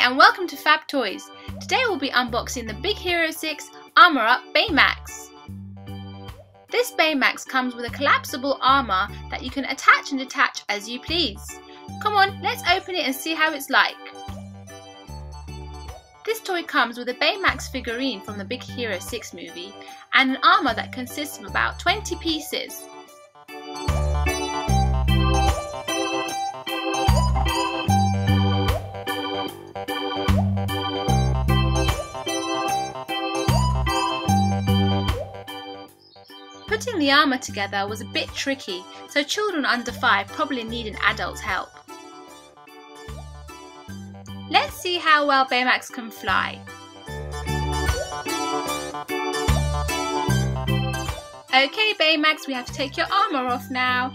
and welcome to Fab Toys. Today we'll be unboxing the Big Hero 6 Armour-Up Baymax. This Baymax comes with a collapsible armour that you can attach and detach as you please. Come on, let's open it and see how it's like. This toy comes with a Baymax figurine from the Big Hero 6 movie and an armour that consists of about 20 pieces. Putting the armour together was a bit tricky, so children under 5 probably need an adult's help. Let's see how well Baymax can fly. Okay Baymax, we have to take your armour off now.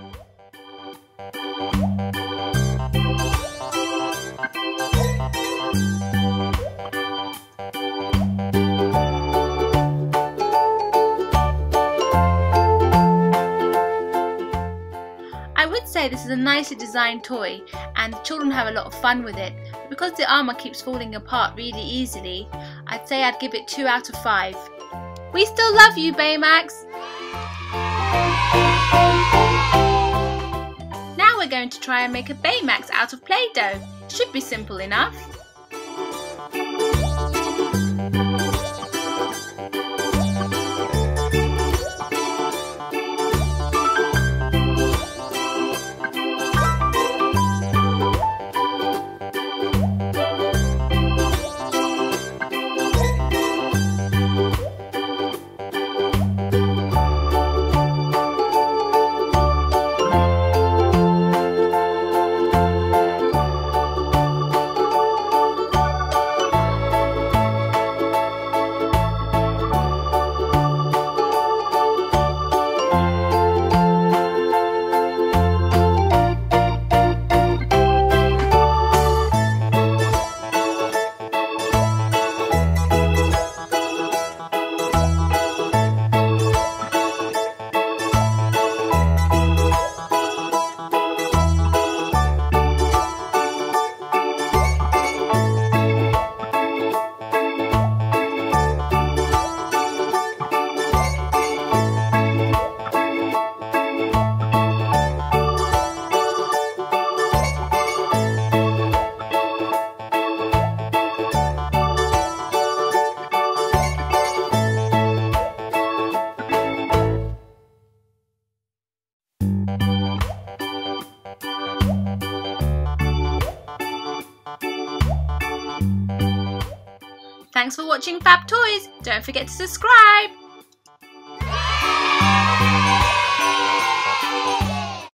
I would say this is a nicely designed toy and the children have a lot of fun with it. But because the armour keeps falling apart really easily, I'd say I'd give it 2 out of 5. We still love you, Baymax! Now we're going to try and make a Baymax out of Play-Doh. Should be simple enough. Thanks for watching Fab Toys. Don't forget to subscribe.